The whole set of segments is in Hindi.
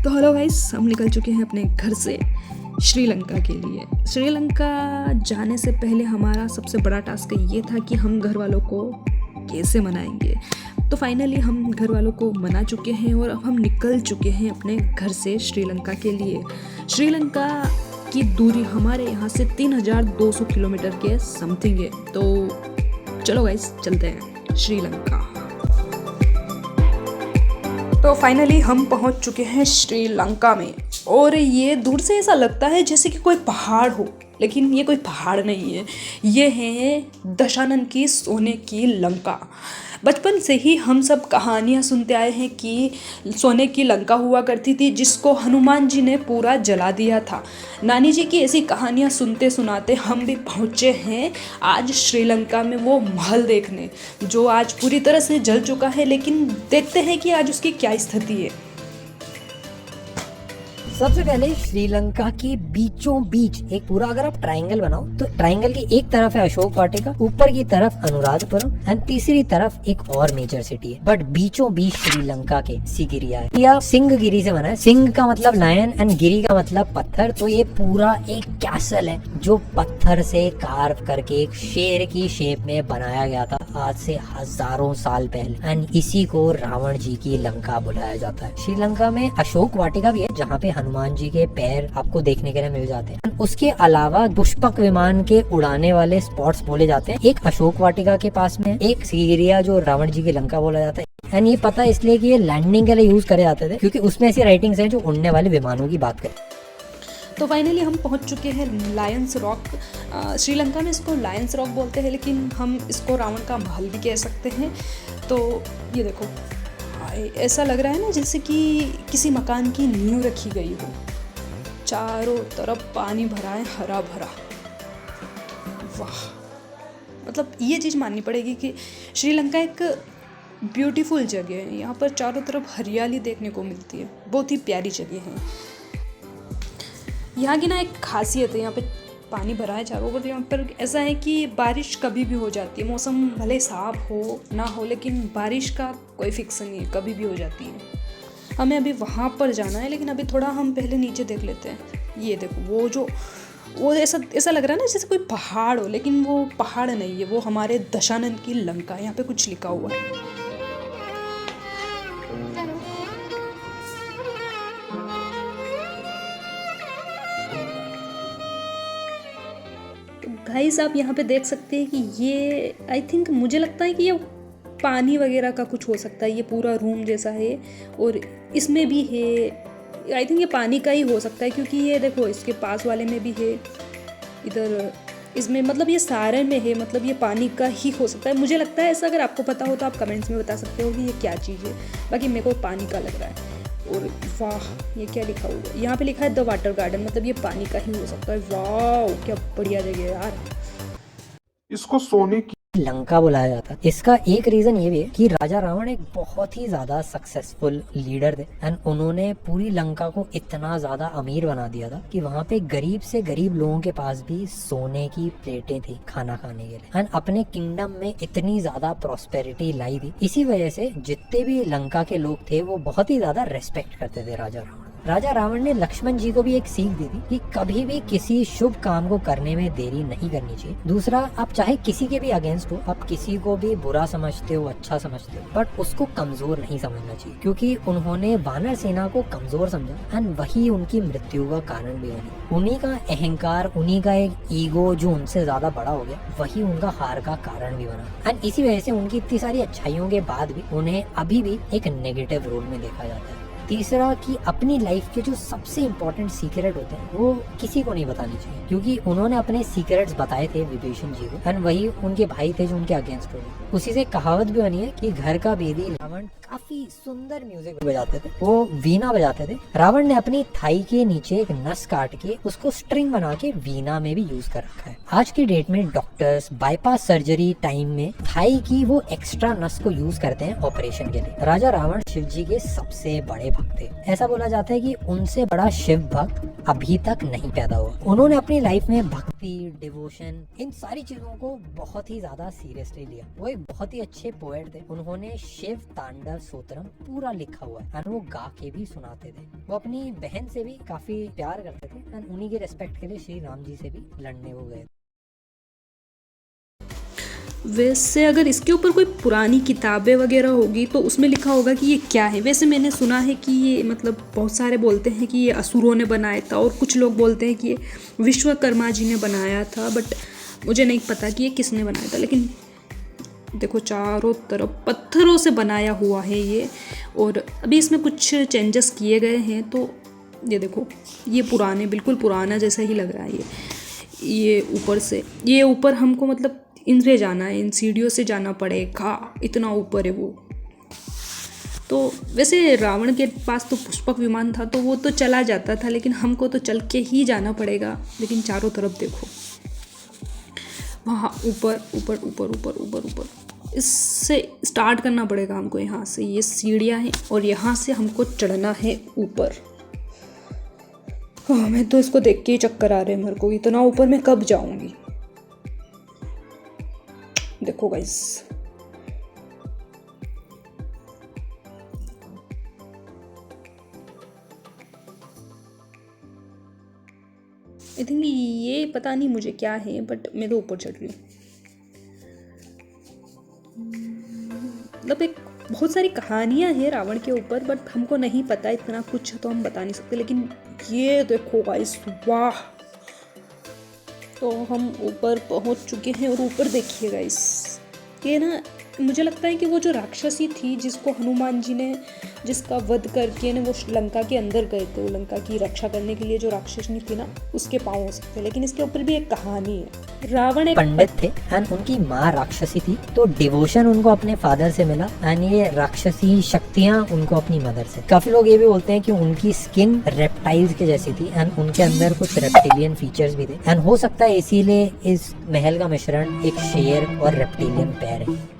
तो हेलो गाइस, हम निकल चुके हैं अपने घर से श्रीलंका के लिए। श्रीलंका जाने से पहले हमारा सबसे बड़ा टास्क ये था कि हम घर वालों को कैसे मनाएंगे। तो फाइनली हम घर वालों को मना चुके हैं और अब हम निकल चुके हैं अपने घर से श्रीलंका के लिए। श्रीलंका की दूरी हमारे यहाँ से 3200 किलोमीटर के समथिंग है। तो चलो गाइस, चलते हैं श्रीलंका। तो फाइनली हम पहुंच चुके हैं श्रीलंका में और ये दूर से ऐसा लगता है जैसे कि कोई पहाड़ हो, लेकिन ये कोई पहाड़ नहीं है। ये है दशानन की सोने की लंका। बचपन से ही हम सब कहानियाँ सुनते आए हैं कि सोने की लंका हुआ करती थी जिसको हनुमान जी ने पूरा जला दिया था। नानी जी की ऐसी कहानियाँ सुनते सुनाते हम भी पहुँचे हैं आज श्रीलंका में वो महल देखने, जो आज पूरी तरह से जल चुका है। लेकिन देखते हैं कि आज उसकी क्या स्थिति है। सबसे पहले श्रीलंका के बीचों बीच एक पूरा अगर आप ट्रायंगल बनाओ तो ट्रायंगल की एक तरफ है अशोक वाटिका, ऊपर की तरफ अनुराधपुरम एंड तीसरी तरफ एक और मेजर सिटी है। बट बीचों बीच श्रीलंका के सिगिरिया है। यह सिंह गिरी से बना है। सिंह का मतलब लायन एंड गिरी का मतलब पत्थर। तो ये पूरा एक कैसल है जो पत्थर से कार्व करके एक शेर की शेप में बनाया गया था आज से हजारों साल पहले। एंड इसी को रावण जी की लंका बुलाया जाता है। श्रीलंका में अशोक वाटिका भी है जहाँ पे हनुमान जी के पैर आपको देखने के लिए मिल जाते हैं। उसके अलावा पुष्पक विमान के उड़ाने वाले स्पॉट्स बोले जाते हैं। एक अशोक वाटिका के पास में, एक सिगिरिया जो रावण जी की लंका बोला जाता है। एंड ये पता इसलिए कि ये लैंडिंग के लिए यूज करे जाते थे क्योंकि उसमें ऐसी राइटिंग्स हैं जो उड़ने वाले विमानों की बात करें। तो फाइनली हम पहुंच चुके हैं लायंस रॉक। श्रीलंका में इसको लायंस रॉक बोलते हैं, लेकिन हम इसको रावण का महल भी कह सकते हैं। तो ये देखो, ऐसा लग रहा है ना जैसे कि किसी मकान की नींव रखी गई हो। चारों तरफ पानी भरा है, हरा भरा। वाह, मतलब ये चीज़ माननी पड़ेगी कि श्रीलंका एक ब्यूटीफुल जगह है। यहाँ पर चारों तरफ हरियाली देखने को मिलती है। बहुत ही प्यारी जगह है। यहाँ की ना एक खासियत है, यहाँ पे पानी भरा है चारों ओर। यहाँ पर ऐसा है कि बारिश कभी भी हो जाती है। मौसम भले साफ हो ना हो, लेकिन बारिश का कोई फिक्स नहीं है, कभी भी हो जाती है। हमें अभी वहाँ पर जाना है, लेकिन अभी थोड़ा हम पहले नीचे देख लेते हैं। ये देखो, वो ऐसा लग रहा है ना जैसे कोई पहाड़ हो, लेकिन वो पहाड़ नहीं है, वो हमारे दशानन की लंका है। यहाँ पे कुछ लिखा हुआ है। गाइस, आप यहाँ पे देख सकते हैं कि ये आई थिंक, मुझे लगता है कि ये पानी वगैरह का कुछ हो सकता है। ये पूरा रूम जैसा है और इसमें भी है। आई थिंक ये पानी का ही हो सकता है क्योंकि ये देखो, इसके पास वाले में भी है, इधर इसमें, मतलब ये सारे में है, मतलब ये पानी का ही हो सकता है। मुझे लगता है ऐसा। अगर आपको पता हो तो आप कमेंट्स में बता सकते हो कि ये क्या चीज़ है। बाकी मेरे को पानी का लग रहा है। और वाह, ये क्या लिखा हुआ है? यहाँ पे लिखा है द वाटर गार्डन, मतलब ये पानी का ही हो सकता है। वाह, क्या बढ़िया जगह है यार। इसको सोने की लंका बुलाया जाता है। इसका एक रीजन ये भी है कि राजा रावण एक बहुत ही ज्यादा सक्सेसफुल लीडर थे एंड उन्होंने पूरी लंका को इतना ज्यादा अमीर बना दिया था कि वहाँ पे गरीब से गरीब लोगों के पास भी सोने की प्लेटें थी खाना खाने के लिए। एंड अपने किंगडम में इतनी ज्यादा प्रॉस्पेरिटी लाई थी। इसी वजह से जितने भी लंका के लोग थे वो बहुत ही ज्यादा रेस्पेक्ट करते थे राजा रावण। राजा रावण ने लक्ष्मण जी को भी एक सीख दी थी कि कभी भी किसी शुभ काम को करने में देरी नहीं करनी चाहिए। दूसरा, आप चाहे किसी के भी अगेंस्ट हो, आप किसी को भी बुरा समझते हो, अच्छा समझते हो, बट उसको कमजोर नहीं समझना चाहिए क्योंकि उन्होंने वानर सेना को कमजोर समझा एंड वही उनकी मृत्यु का कारण भी बनी। उन्हीं का अहंकार, उन्हीं का एक ईगो जो उनसे ज्यादा बड़ा हो गया, वही उनका हार का कारण भी बना। एंड इसी वजह से उनकी इतनी सारी अच्छाइयों के बाद भी उन्हें अभी भी एक नेगेटिव रोल में देखा जाता है। तीसरा, कि अपनी लाइफ के जो सबसे इम्पोर्टेंट सीक्रेट होते हैं वो किसी को नहीं बताने चाहिए क्योंकि उन्होंने अपने सीक्रेट्स बताए थे विभीषण जी को एंड वही उनके भाई थे जो उनके अगेंस्ट हो गए। उसी से कहावत भी बनी है कि घर का बेदी रावण काफी सुंदर म्यूजिक बजाते थे, वो वीणा बजाते थे। रावण ने अपनी थाई के नीचे एक नस काट के उसको स्ट्रिंग बना के वीणा में भी यूज कर रखा है। आज की डेट में डॉक्टर्स बाईपास सर्जरी टाइम में थाई की वो एक्स्ट्रा नस को यूज करते हैं ऑपरेशन के लिए। राजा रावण शिव जी के सबसे बड़े भक्त थे। ऐसा बोला जाता है कि उनसे बड़ा शिव भक्त अभी तक नहीं पैदा हुआ। उन्होंने अपनी लाइफ में भक्त भक्ति, डिवोशन, इन सारी चीजों को बहुत ही ज्यादा सीरियसली लिया। वो एक बहुत ही अच्छे पोएट थे। उन्होंने शिव तांडव स्तोत्रम पूरा लिखा हुआ है और वो गा के भी सुनाते थे। वो अपनी बहन से भी काफी प्यार करते थे एंड उन्हीं के रिस्पेक्ट के लिए श्री राम जी से भी लड़ने वो गए। वैसे अगर इसके ऊपर कोई पुरानी किताबें वगैरह होगी तो उसमें लिखा होगा कि ये क्या है। वैसे मैंने सुना है कि ये मतलब बहुत सारे बोलते हैं कि ये असुरों ने बनाया था और कुछ लोग बोलते हैं कि ये विश्वकर्मा जी ने बनाया था, बट मुझे नहीं पता कि ये किसने बनाया था। लेकिन देखो चारों तरफ पत्थरों से बनाया हुआ है ये, और अभी इसमें कुछ चेंजेस किए गए हैं। तो ये देखो, ये पुराने, बिल्कुल पुराना जैसा ही लग रहा है ये ऊपर से, ये ऊपर हमको मतलब इनसे जाना है, इन सीढ़ियों से जाना पड़ेगा, इतना ऊपर है वो। तो वैसे रावण के पास तो पुष्पक विमान था तो वो तो चला जाता था, लेकिन हमको तो चल के ही जाना पड़ेगा। लेकिन चारों तरफ देखो, वहाँ ऊपर ऊपर ऊपर ऊपर ऊपर ऊपर, इससे स्टार्ट करना पड़ेगा हमको। यहाँ से ये सीढ़ियाँ हैं और यहाँ से हमको चढ़ना है ऊपर। मैं तो इसको देख के ही चक्कर आ रहे हैं मेरे को, इतना ऊपर मैं कब जाऊँगी। देखो गाइस, आई थिंक ये पता नहीं मुझे क्या है, बट मैं तो ऊपर चढ़ रही हूँ। मतलब एक बहुत सारी कहानियाँ हैं रावण के ऊपर, बट हमको नहीं पता इतना कुछ, तो हम बता नहीं सकते। लेकिन ये देखो गाइस, वाह। तो हम ऊपर पहुंच चुके हैं और ऊपर देखिए गाइस, ये ना मुझे लगता है कि वो जो राक्षसी थी जिसको हनुमान जी ने, जिसका वध करके ना वो लंका के अंदर गए थे, वो लंका की रक्षा करने के लिए जो राक्षसनी थी ना, उसके पाँव हो सकते हैं। लेकिन इसके ऊपर भी एक कहानी है। रावण एक पंडित थे एंड उनकी माँ राक्षसी थी, तो डिवोशन उनको अपने फादर से मिला एंड ये राक्षसी शक्तियाँ उनको अपनी मदर से। काफी लोग ये भी बोलते हैं कि उनकी स्किन रेप्टाइल्स के जैसी थी एंड उनके अंदर कुछ रेप्टिलियन फीचर्स भी थे एंड हो सकता है इसीलिए इस महल का मिश्रण एक शेर और रेप्टिलियन पैर है।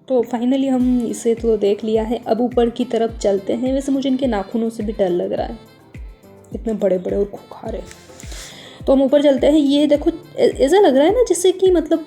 तो फाइनली हम इसे तो देख लिया है, अब ऊपर की तरफ चलते हैं। वैसे मुझे इनके नाखूनों से भी डर लग रहा है, इतने बड़े बड़े और खुखारे। तो हम ऊपर चलते हैं। ये देखो, ऐसा लग रहा है ना जैसे कि मतलब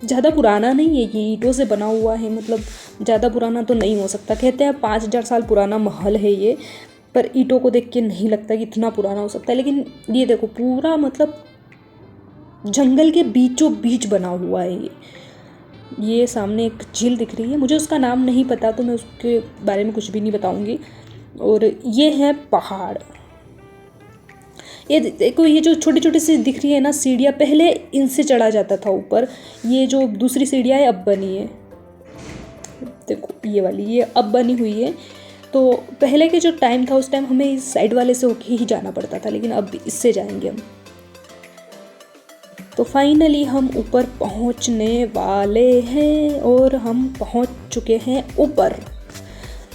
ज़्यादा पुराना नहीं है, ये ईंटों से बना हुआ है। मतलब ज़्यादा पुराना तो नहीं हो सकता। कहते हैं 5000 साल पुराना महल है ये, पर ईंटों को देख के नहीं लगता कि इतना पुराना हो सकता है। लेकिन ये देखो, पूरा मतलब जंगल के बीचों बीच बना हुआ है ये सामने एक झील दिख रही है, मुझे उसका नाम नहीं पता, तो मैं उसके बारे में कुछ भी नहीं बताऊंगी। और ये है पहाड़। ये देखो, ये जो छोटी छोटी सी दिख रही है ना सीढ़ियाँ, पहले इनसे चढ़ा जाता था ऊपर। ये जो दूसरी सीढ़ियाँ है अब बनी है, देखो ये वाली, ये अब बनी हुई है। तो पहले के जो टाइम था उस टाइम हमें इस साइड वाले से होके ही जाना पड़ता था, लेकिन अब इससे जाएंगे हम। तो फाइनली हम ऊपर पहुंचने वाले हैं और हम पहुंच चुके हैं ऊपर।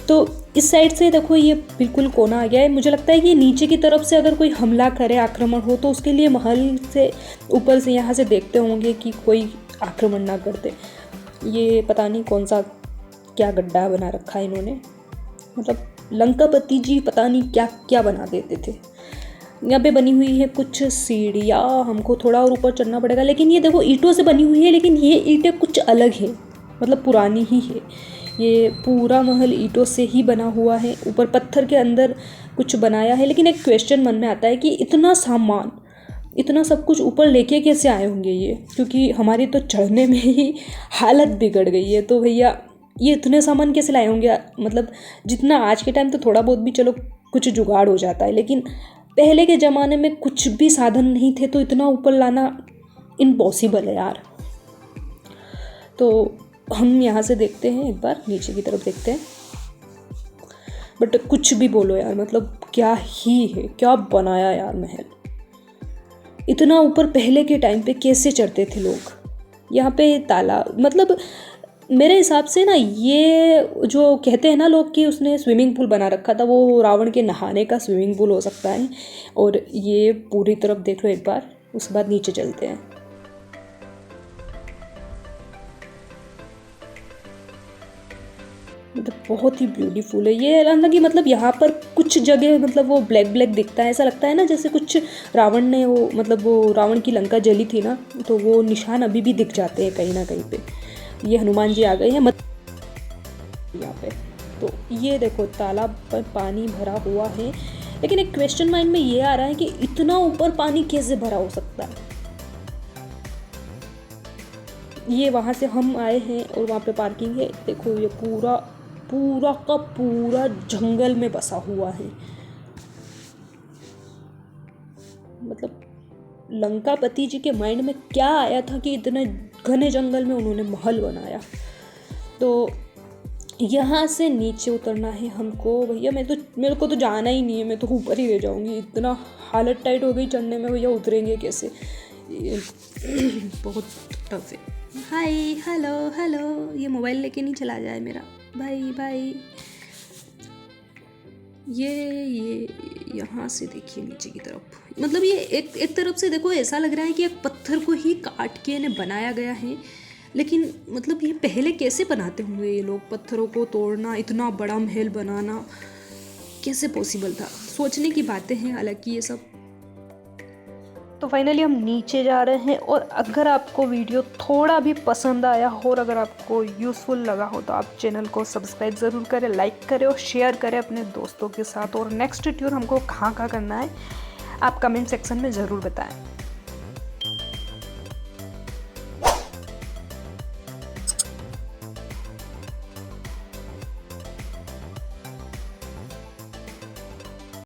तो इस साइड से देखो, ये बिल्कुल कोना आ गया है। मुझे लगता है कि नीचे की तरफ से अगर कोई हमला करे, आक्रमण हो, तो उसके लिए महल से ऊपर से यहाँ से देखते होंगे कि कोई आक्रमण ना करते। ये पता नहीं कौन सा क्या गड्ढा बना रखा है इन्होंने, मतलब लंकापति जी पता नहीं क्या क्या बना देते थे। यहाँ पे बनी हुई है कुछ सीढ़ियाँ, हमको थोड़ा और ऊपर चढ़ना पड़ेगा। लेकिन ये देखो ईंटों से बनी हुई है, लेकिन ये ईंटें कुछ अलग हैं, मतलब पुरानी ही है। ये पूरा महल ईंटों से ही बना हुआ है, ऊपर पत्थर के अंदर कुछ बनाया है। लेकिन एक क्वेश्चन मन में आता है कि इतना सामान, इतना सब कुछ ऊपर लेके कैसे आए होंगे ये, क्योंकि हमारी तो चढ़ने में ही हालत बिगड़ गई है। तो भैया ये इतने सामान कैसे लाए होंगे। मतलब जितना आज के टाइम तो थोड़ा बहुत भी चलो कुछ जुगाड़ हो जाता है, लेकिन पहले के ज़माने में कुछ भी साधन नहीं थे, तो इतना ऊपर लाना इम्पॉसिबल है यार। तो हम यहाँ से देखते हैं, एक बार नीचे की तरफ देखते हैं। बट कुछ भी बोलो यार, मतलब क्या ही है, क्या बनाया यार महल। इतना ऊपर पहले के टाइम पे कैसे चढ़ते थे लोग। यहाँ पे तालाब, मतलब मेरे हिसाब से ना, ये जो कहते हैं ना लोग कि उसने स्विमिंग पूल बना रखा था, वो रावण के नहाने का स्विमिंग पूल हो सकता है। और ये पूरी तरफ देख लो एक बार, उसके बाद नीचे चलते हैं। मतलब बहुत ही ब्यूटीफुल है ये। हालांकि मतलब यहाँ पर कुछ जगह मतलब वो ब्लैक ब्लैक दिखता है, ऐसा लगता है ना जैसे कुछ रावण ने वो मतलब वो रावण की लंका जली थी ना, तो वो निशान अभी भी दिख जाते हैं कहीं ना कहीं पे। ये हनुमान जी आ गए हैं यहाँ पे। तो ये देखो तालाब पर पानी भरा हुआ है, लेकिन एक क्वेश्चन माइंड में ये आ रहा है कि इतना ऊपर पानी कैसे भरा हो सकता है। ये वहाँ से हम आए हैं और वहाँ पे पार्किंग है। देखो ये पूरा पूरा का पूरा जंगल में बसा हुआ है। मतलब लंकापति जी के माइंड में क्या आया था कि इतने घने जंगल में उन्होंने महल बनाया। तो यहाँ से नीचे उतरना है हमको। भैया मेरे को तो जाना ही नहीं है, मैं तो ऊपर ही रह जाऊँगी। इतना हालत टाइट हो गई चढ़ने में, भैया उतरेंगे कैसे, ये बहुत टफ है। हाय हेलो हेलो, ये मोबाइल लेके नहीं चला जाए मेरा, बाय बाय। ये यहाँ से देखिए नीचे की तरफ, मतलब ये एक तरफ से देखो ऐसा लग रहा है कि एक पत्थर को ही काट के इन्हें बनाया गया है। लेकिन मतलब ये पहले कैसे बनाते होंगे ये लोग, पत्थरों को तोड़ना, इतना बड़ा महल बनाना कैसे पॉसिबल था, सोचने की बातें हैं हालांकि ये सब। तो फाइनली हम नीचे जा रहे हैं। और अगर आपको वीडियो थोड़ा भी पसंद आया हो और अगर आपको यूज़फुल लगा हो तो आप चैनल को सब्सक्राइब ज़रूर करें, लाइक करें और शेयर करें अपने दोस्तों के साथ। और नेक्स्ट टूर हमको कहाँ करना है आप कमेंट सेक्शन में ज़रूर बताएं।